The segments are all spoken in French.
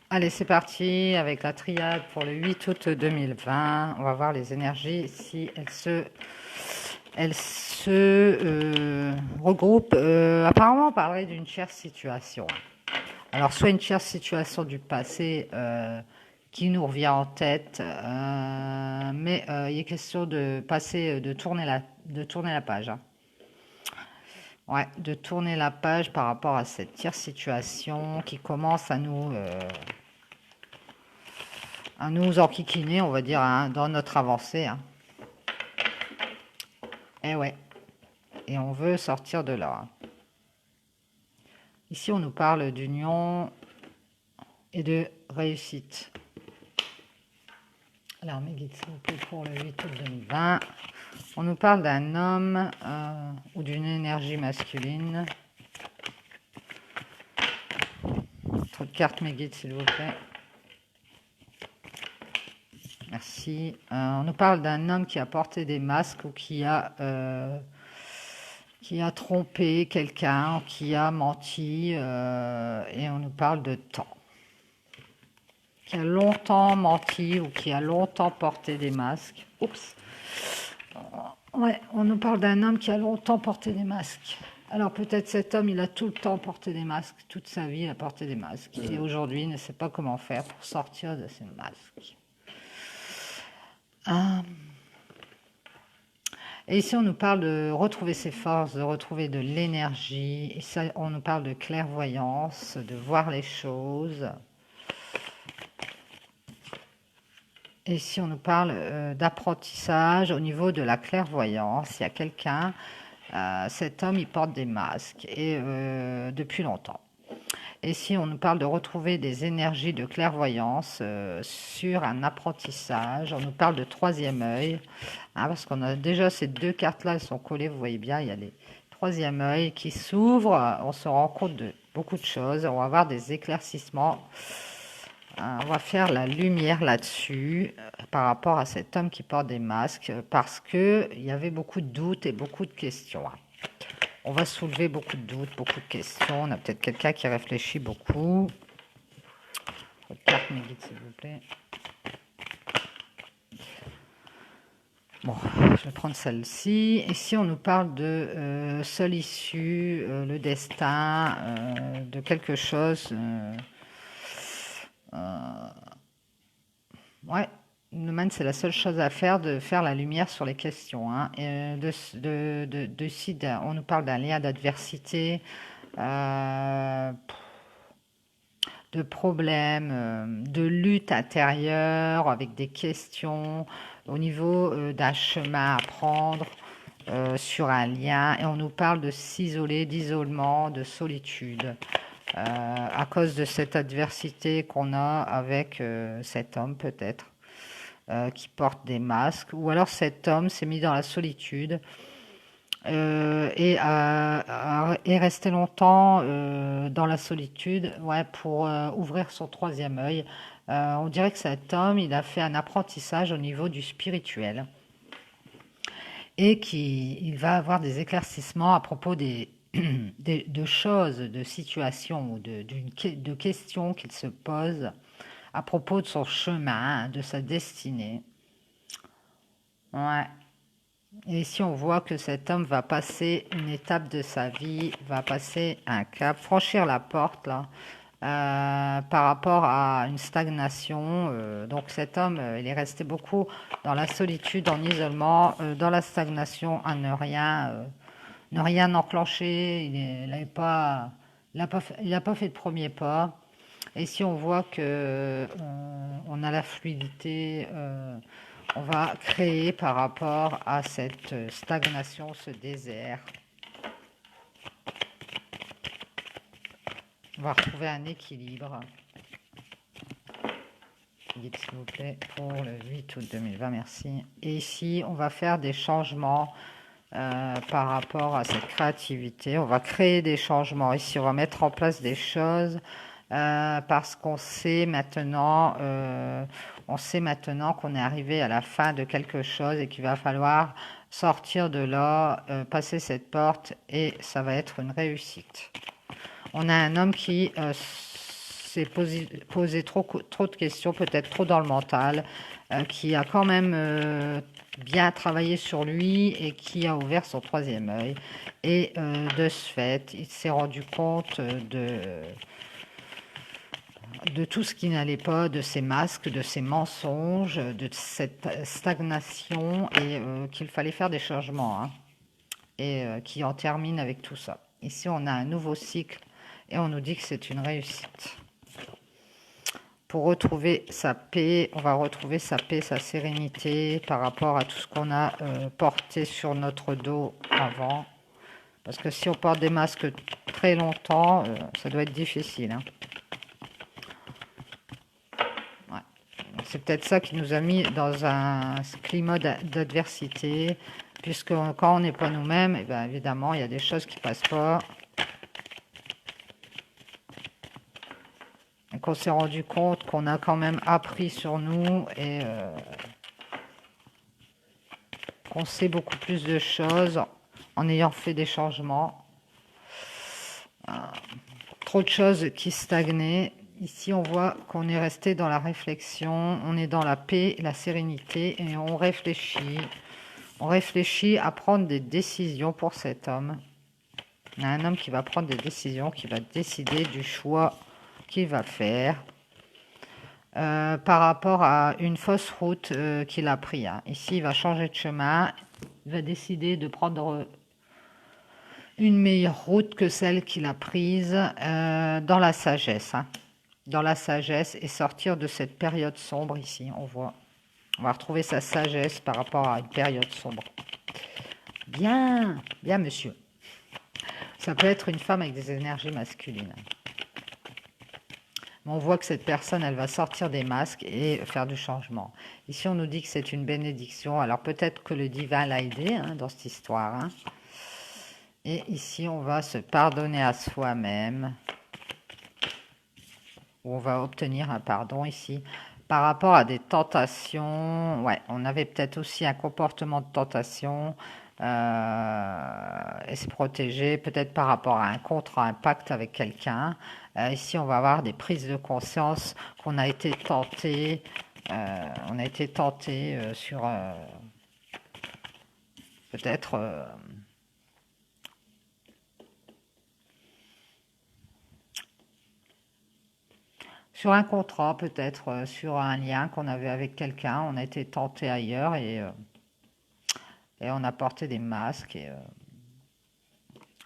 Allez, c'est parti avec la triade pour le 8 août 2020. On va voir les énergies si elles se regroupent. Apparemment, on parlerait d'une chère situation. Alors, soit une chère situation du passé qui nous revient en tête, mais il est question de passer, de tourner la page, hein. Ouais, de tourner la page par rapport à cette chère situation qui commence à nous enquiquiner, on va dire, hein, dans notre avancée, hein. Et ouais, et on veut sortir de là, hein. Ici, on nous parle d'union et de réussite. Alors, mes guides, s'il vous plaît, pour le 8 août 2020, on nous parle d'un homme ou d'une énergie masculine. Trop de cartes, mes guides, s'il vous plaît. Merci. On nous parle d'un homme qui a porté des masques ou qui a trompé quelqu'un, qui a menti, et on nous parle de temps. Qui a longtemps menti ou qui a longtemps porté des masques. Oups. Ouais, on nous parle d'un homme qui a longtemps porté des masques. Alors peut-être cet homme, il a tout le temps porté des masques, toute sa vie, il a porté des masques. Et aujourd'hui, il ne sait pas comment faire pour sortir de ces masques. Et ici, on nous parle de retrouver ses forces, de retrouver de l'énergie. Et ça, on nous parle de clairvoyance, de voir les choses. Et ici, on nous parle d'apprentissage au niveau de la clairvoyance. Il y a quelqu'un, cet homme, il porte des masques et depuis longtemps. Et ici, on nous parle de retrouver des énergies de clairvoyance sur un apprentissage. On nous parle de troisième œil, hein, parce qu'on a déjà ces deux cartes-là, elles sont collées, vous voyez bien, il y a les troisième œil qui s'ouvrent. On se rend compte de beaucoup de choses. On va avoir des éclaircissements. On va faire la lumière là-dessus par rapport à cet homme qui porte des masques, parce qu'il y avait beaucoup de doutes et beaucoup de questions. On va soulever beaucoup de doutes, beaucoup de questions. On a peut-être quelqu'un qui réfléchit beaucoup. Votre carte, mes guides, s'il vous plaît. Bon, je vais prendre celle-ci. Ici, on nous parle de seule issue, le destin, de quelque chose. Ouais, Newman, c'est la seule chose à faire, de faire la lumière sur les questions, hein. Et on nous parle d'un lien d'adversité, euh, de problèmes, de lutte intérieure avec des questions au niveau d'un chemin à prendre sur un lien. Et on nous parle de s'isoler, d'isolement, de solitude. À cause de cette adversité qu'on a avec cet homme peut-être qui porte des masques, ou alors cet homme s'est mis dans la solitude et resté longtemps dans la solitude, ouais, pour ouvrir son troisième œil. On dirait que cet homme, il a fait un apprentissage au niveau du spirituel et qu'il va avoir des éclaircissements à propos de choses, de situations ou de questions qu'il se pose à propos de son chemin, de sa destinée. Ouais. Et ici, on voit que cet homme va passer une étape de sa vie, va passer un cap, franchir la porte là, par rapport à une stagnation. Donc cet homme, il est resté beaucoup dans la solitude, en isolement, dans la stagnation, à ne rien enclencher. Il n'avait pas, il a pas fait de premier pas. Et si on voit que on a la fluidité, on va créer par rapport à cette stagnation, ce désert. On va retrouver un équilibre. Guide, s'il vous plaît, pour le 8 août 2020, merci. Et ici, on va faire des changements par rapport à cette créativité. On va créer des changements. Ici, on va mettre en place des choses parce qu'on sait maintenant, qu'on est arrivé à la fin de quelque chose et qu'il va falloir sortir de là, passer cette porte et ça va être une réussite. On a un homme qui s'est posé trop de questions, peut-être trop dans le mental, qui a quand même bien travaillé sur lui et qui a ouvert son troisième œil. Et de ce fait, il s'est rendu compte de tout ce qui n'allait pas, de ces masques, de ces mensonges, de cette stagnation et qu'il fallait faire des changements, hein, et qui en termine avec tout ça. Ici, on a un nouveau cycle et on nous dit que c'est une réussite. Pour retrouver sa paix, on va retrouver sa paix, sa sérénité par rapport à tout ce qu'on a porté sur notre dos avant. Parce que si on porte des masques très longtemps, ça doit être difficile, hein. Ouais. C'est peut-être ça qui nous a mis dans un climat d'adversité, puisque quand on n'est pas nous-mêmes, eh bien, évidemment, il y a des choses qui ne passent pas. Et qu'on s'est rendu compte qu'on a quand même appris sur nous et qu'on sait beaucoup plus de choses en ayant fait des changements. Trop de choses qui stagnaient. Ici, on voit qu'on est resté dans la réflexion, on est dans la paix, la sérénité et on réfléchit. On réfléchit à prendre des décisions pour cet homme. Il y a un homme qui va prendre des décisions, qui va décider du choix qu'il va faire par rapport à une fausse route qu'il a pris, hein. Ici, il va changer de chemin, il va décider de prendre une meilleure route que celle qu'il a prise dans la sagesse, hein. Dans la sagesse et sortir de cette période sombre ici, on voit. On va retrouver sa sagesse par rapport à une période sombre. Bien, bien monsieur. Ça peut être une femme avec des énergies masculines. Mais on voit que cette personne, elle va sortir des masques et faire du changement. Ici, on nous dit que c'est une bénédiction. Alors peut-être que le divin l'a aidé, hein, dans cette histoire, hein. Et ici, on va se pardonner à soi-même. On va obtenir un pardon ici. Par rapport à des tentations, ouais, on avait peut-être aussi un comportement de tentation et se protéger, peut-être par rapport à un contrat, un pacte avec quelqu'un. Ici, on va avoir des prises de conscience qu'on a été tenté, sur peut-être sur un contrat, peut-être sur un lien qu'on avait avec quelqu'un. On a été tenté ailleurs et on a porté des masques et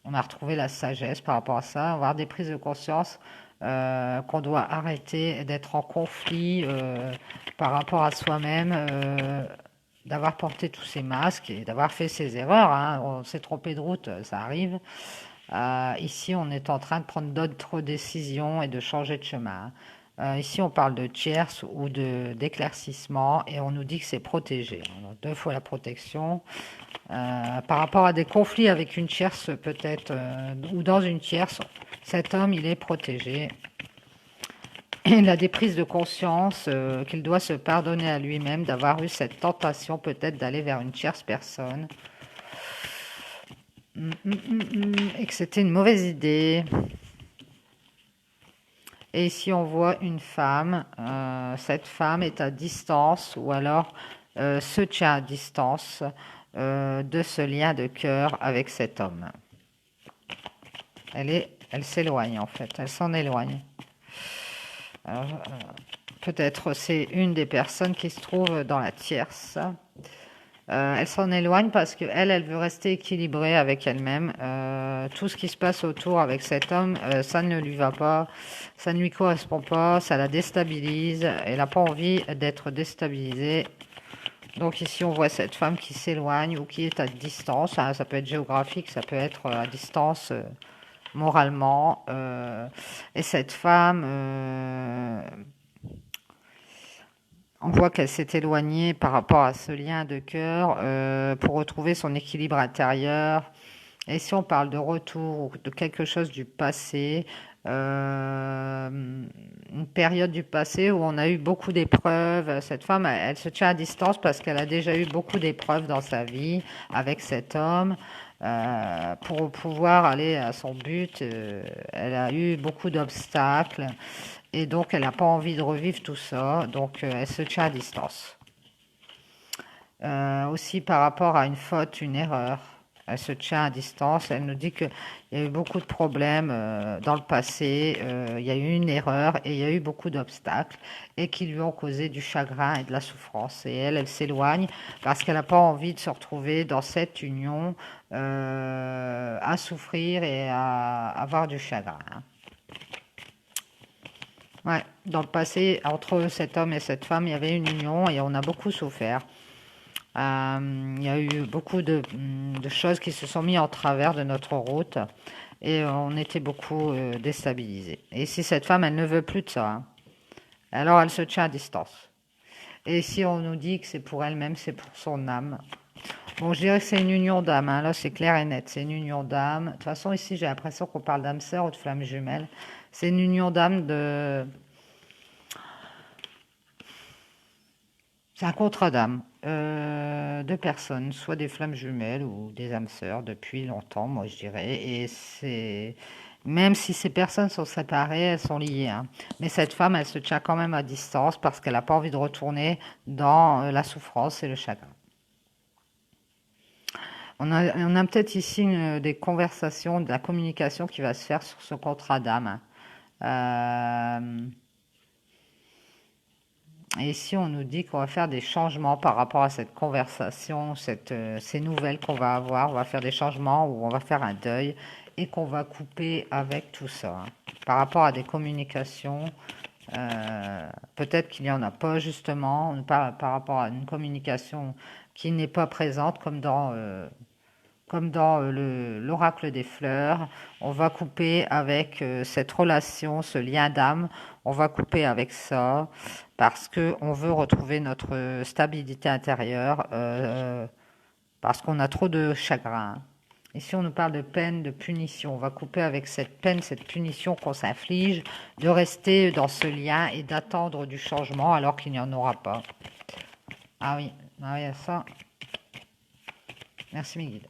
on a retrouvé la sagesse par rapport à ça. On va avoir des prises de conscience qu'on doit arrêter d'être en conflit par rapport à soi-même, d'avoir porté tous ces masques et d'avoir fait ces erreurs, hein. On s'est trompé de route, ça arrive. Ici, on est en train de prendre d'autres décisions et de changer de chemin. Ici, on parle de tierce ou d'éclaircissement et on nous dit que c'est protégé. Alors, 2 fois la protection. Par rapport à des conflits avec une tierce, peut-être, ou dans une tierce, cet homme, il est protégé. Il a des prises de conscience qu'il doit se pardonner à lui-même d'avoir eu cette tentation, peut-être, d'aller vers une tierce personne. Et que c'était une mauvaise idée. Et ici, on voit une femme. Cette femme est à distance ou alors se tient à distance de ce lien de cœur avec cet homme. Elle s'éloigne en fait, elle s'en éloigne. Alors, peut-être c'est une des personnes qui se trouve dans la tierce. Elle s'en éloigne parce qu'elle, elle veut rester équilibrée avec elle-même. Tout ce qui se passe autour avec cet homme, ça ne lui va pas, ça ne lui correspond pas, ça la déstabilise. Elle n'a pas envie d'être déstabilisée. Donc ici, on voit cette femme qui s'éloigne ou qui est à distance, hein. Ça peut être géographique, ça peut être à distance moralement. Et cette femme... on voit qu'elle s'est éloignée par rapport à ce lien de cœur pour retrouver son équilibre intérieur. Et si on parle de retour ou de quelque chose du passé, une période du passé où on a eu beaucoup d'épreuves, cette femme, elle se tient à distance parce qu'elle a déjà eu beaucoup d'épreuves dans sa vie avec cet homme. Pour pouvoir aller à son but, elle a eu beaucoup d'obstacles et donc elle n'a pas envie de revivre tout ça, donc elle se tient à distance. Aussi par rapport à une faute, une erreur, elle se tient à distance. Elle nous dit qu'il y a eu beaucoup de problèmes dans le passé, il y a eu une erreur et il y a eu beaucoup d'obstacles et qui lui ont causé du chagrin et de la souffrance. Et elle s'éloigne parce qu'elle n'a pas envie de se retrouver dans cette union à souffrir et à avoir du chagrin. Ouais, dans le passé, entre cet homme et cette femme, il y avait une union et on a beaucoup souffert. Il y a eu beaucoup de choses qui se sont mises en travers de notre route et on était beaucoup déstabilisés. Et si cette femme, elle ne veut plus de ça, hein, alors elle se tient à distance. Et si on nous dit que c'est pour elle-même, c'est pour son âme. Bon, je dirais que c'est une union d'âme, hein. Là c'est clair et net, c'est une union d'âme. De toute façon, ici j'ai l'impression qu'on parle d'âme sœur ou de flamme jumelle. C'est une union d'âme de... C'est un contrat d'âme de personnes, soit des flammes jumelles ou des âmes sœurs depuis longtemps, moi je dirais. Et c'est même si ces personnes sont séparées, elles sont liées, hein. Mais cette femme, elle se tient quand même à distance parce qu'elle n'a pas envie de retourner dans la souffrance et le chagrin. On a peut-être ici des conversations, de la communication qui va se faire sur ce contrat d'âme, hein. Et ici, on nous dit qu'on va faire des changements par rapport à cette conversation, ces nouvelles qu'on va avoir. On va faire des changements ou on va faire un deuil et qu'on va couper avec tout ça, hein. Par rapport à des communications, peut-être qu'il n'y en a pas justement, par rapport à une communication qui n'est pas présente comme dans l'oracle des fleurs. On va couper avec cette relation, ce lien d'âme. On va couper avec ça parce que on veut retrouver notre stabilité intérieure, parce qu'on a trop de chagrin. Ici, on nous parle de peine, de punition. On va couper avec cette peine, cette punition qu'on s'inflige, de rester dans ce lien et d'attendre du changement alors qu'il n'y en aura pas. Ah oui, ah oui, ça. Merci mes guides.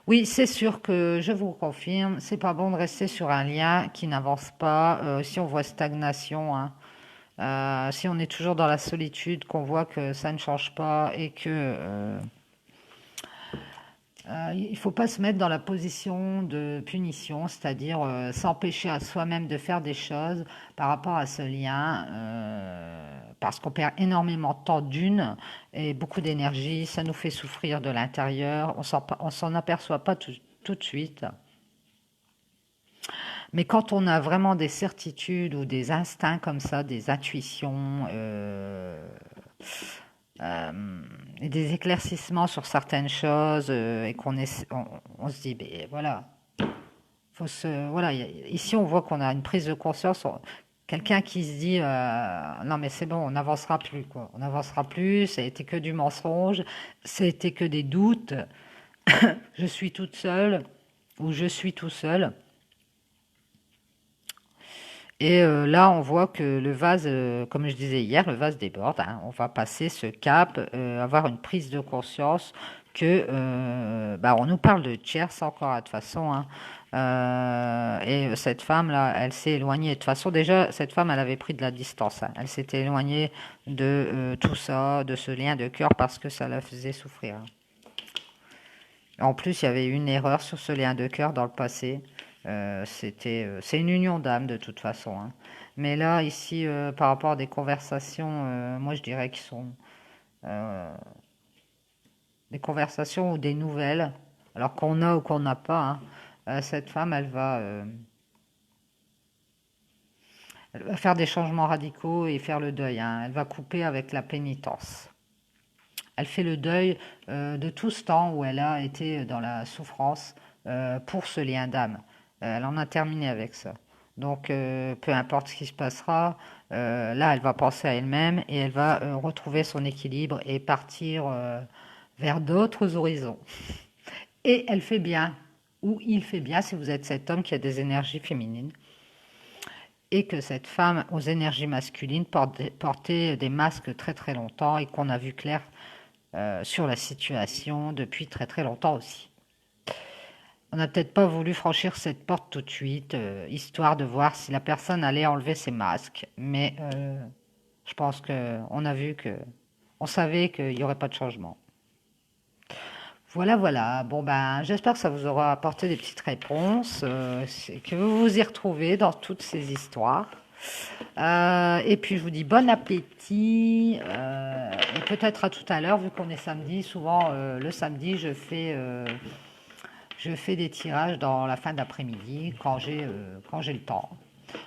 Oui, c'est sûr que je vous confirme, c'est pas bon de rester sur un lien qui n'avance pas. Si on voit stagnation, hein, si on est toujours dans la solitude, qu'on voit que ça ne change pas et que il ne faut pas se mettre dans la position de punition, c'est-à-dire s'empêcher à soi-même de faire des choses par rapport à ce lien, parce qu'on perd énormément de temps d'une et beaucoup d'énergie, ça nous fait souffrir de l'intérieur, on s'en aperçoit pas tout de suite. Mais quand on a vraiment des certitudes ou des instincts comme ça, des intuitions, et des éclaircissements sur certaines choses et on se dit, ben voilà, voilà, ici on voit qu'on a une prise de conscience, quelqu'un qui se dit, non mais c'est bon, on n'avancera plus, quoi, on n'avancera plus, ça a été que du mensonge, ça a été que des doutes, je suis toute seule ou je suis tout seul. Et là, on voit que le vase, comme je disais hier, le vase déborde, hein. On va passer ce cap, avoir une prise de conscience que, bah, on nous parle de tierce encore, de toute façon, hein. Et cette femme-là, elle s'est éloignée. De toute façon, déjà, cette femme, elle avait pris de la distance, hein. Elle s'était éloignée de tout ça, de ce lien de cœur, parce que ça la faisait souffrir, hein. En plus, il y avait eu une erreur sur ce lien de cœur dans le passé. C'est une union d'âme de toute façon, hein. Mais là, ici, par rapport à des conversations, moi je dirais qu'ils sont euh, des conversations ou des nouvelles, alors qu'on a ou qu'on n'a pas, hein. Cette femme, elle va faire des changements radicaux et faire le deuil, hein. Elle va couper avec la pénitence. Elle fait le deuil de tout ce temps où elle a été dans la souffrance pour ce lien d'âme. Elle en a terminé avec ça. Donc, peu importe ce qui se passera, là, elle va penser à elle-même et elle va retrouver son équilibre et partir vers d'autres horizons. Et elle fait bien, ou il fait bien si vous êtes cet homme qui a des énergies féminines et que cette femme aux énergies masculines portait des masques très très longtemps et qu'on a vu clair sur la situation depuis très très longtemps aussi. On n'a peut-être pas voulu franchir cette porte tout de suite, histoire de voir si la personne allait enlever ses masques. Mais je pense que on a vu que, on savait qu'il n'y aurait pas de changement. Voilà, voilà. Bon, ben, j'espère que ça vous aura apporté des petites réponses, que vous vous y retrouvez dans toutes ces histoires. Et puis, je vous dis bon appétit. Et peut-être à tout à l'heure, vu qu'on est samedi. Souvent, le samedi, je fais des tirages dans la fin d'après-midi quand j'ai le temps.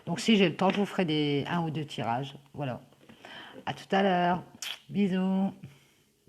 Donc, si j'ai le temps, je vous ferai un ou deux tirages. Voilà. À tout à l'heure. Bisous.